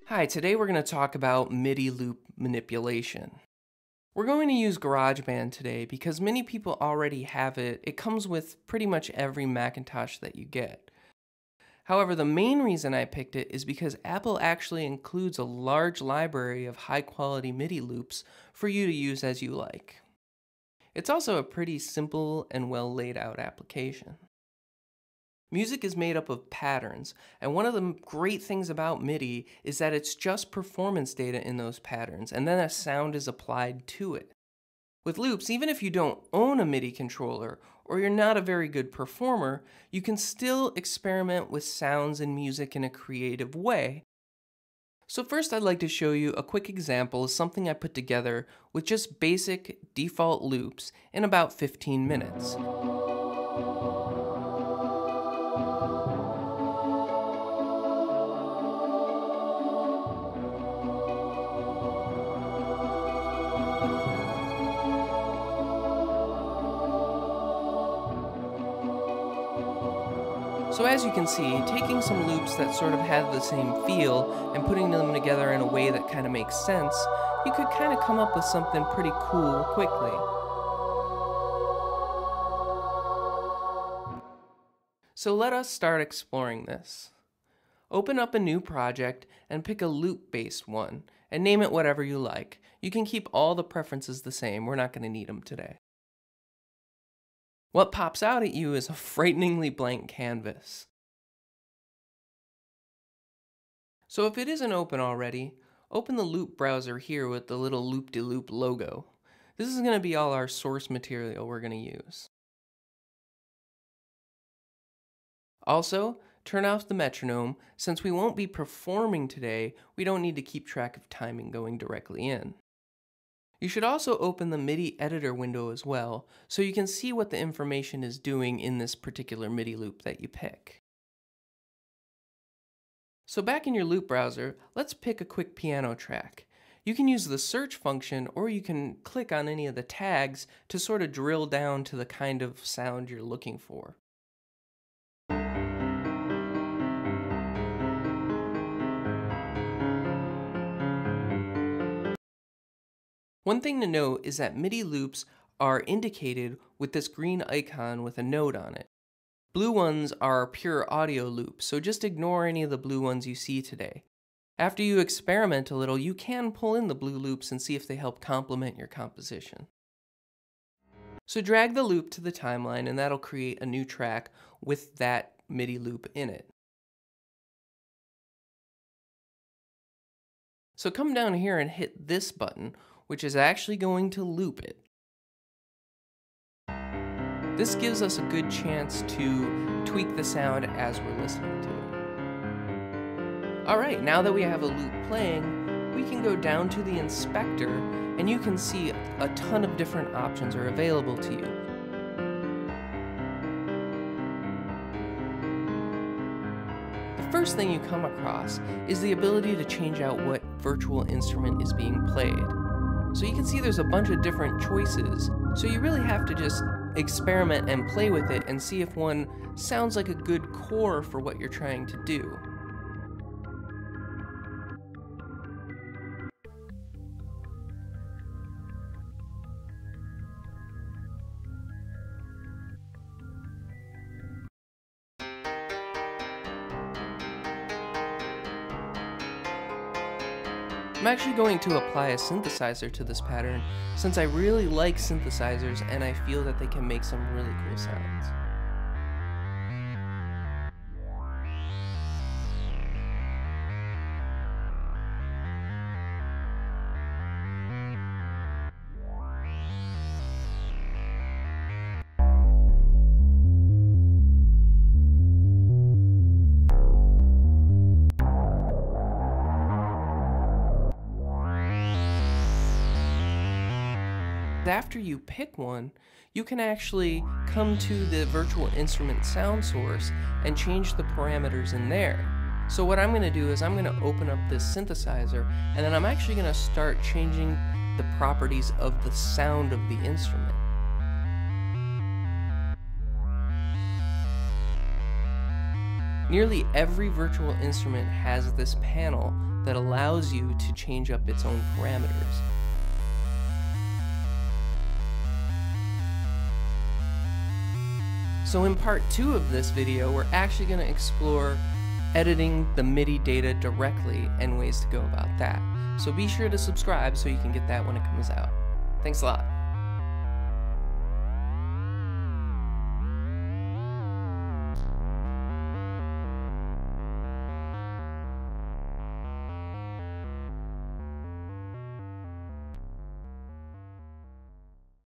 Hi, today we're going to talk about MIDI loop manipulation. We're going to use Garageband today because many people already have it. It comes with pretty much every Macintosh that you get. However, the main reason I picked it is because Apple actually includes a large library of high-quality MIDI loops for you to use as you like. It's also a pretty simple and well laid out application. Music is made up of patterns, and one of the great things about MIDI is that it's just performance data in those patterns, and then a sound is applied to it. With loops, even if you don't own a MIDI controller, or you're not a very good performer, you can still experiment with sounds and music in a creative way. So first I'd like to show you a quick example of something I put together with just basic default loops in about 15 minutes. So as you can see, taking some loops that sort of have the same feel and putting them together in a way that kind of makes sense, you could kind of come up with something pretty cool quickly. So let us start exploring this. Open up a new project and pick a loop-based one and name it whatever you like. You can keep all the preferences the same, we're not going to need them today. What pops out at you is a frighteningly blank canvas. So if it isn't open already, open the loop browser here with the little loop-de-loop logo. This is going to be all our source material we're going to use. Also, turn off the metronome. Since we won't be performing today, we don't need to keep track of timing going directly in. You should also open the MIDI editor window as well, so you can see what the information is doing in this particular MIDI loop that you pick. So back in your loop browser, let's pick a quick piano track. You can use the search function, or you can click on any of the tags to sort of drill down to the kind of sound you're looking for. One thing to note is that MIDI loops are indicated with this green icon with a note on it. Blue ones are pure audio loops, so just ignore any of the blue ones you see today. After you experiment a little, you can pull in the blue loops and see if they help complement your composition. So drag the loop to the timeline and that'll create a new track with that MIDI loop in it. So come down here and hit this button, which is actually going to loop it. This gives us a good chance to tweak the sound as we're listening to it. Alright, now that we have a loop playing, we can go down to the inspector and you can see a ton of different options are available to you. The first thing you come across is the ability to change out what virtual instrument is being played. So you can see there's a bunch of different choices, so you really have to just experiment and play with it and see if one sounds like a good core for what you're trying to do. I'm actually going to apply a synthesizer to this pattern since I really like synthesizers and I feel that they can make some really cool sounds. After you pick one, you can actually come to the virtual instrument sound source and change the parameters in there. So what I'm going to do is I'm going to open up this synthesizer and then I'm actually going to start changing the properties of the sound of the instrument. Nearly every virtual instrument has this panel that allows you to change up its own parameters. So in part 2 of this video, we're actually going to explore editing the MIDI data directly and ways to go about that. So be sure to subscribe so you can get that when it comes out. Thanks a lot.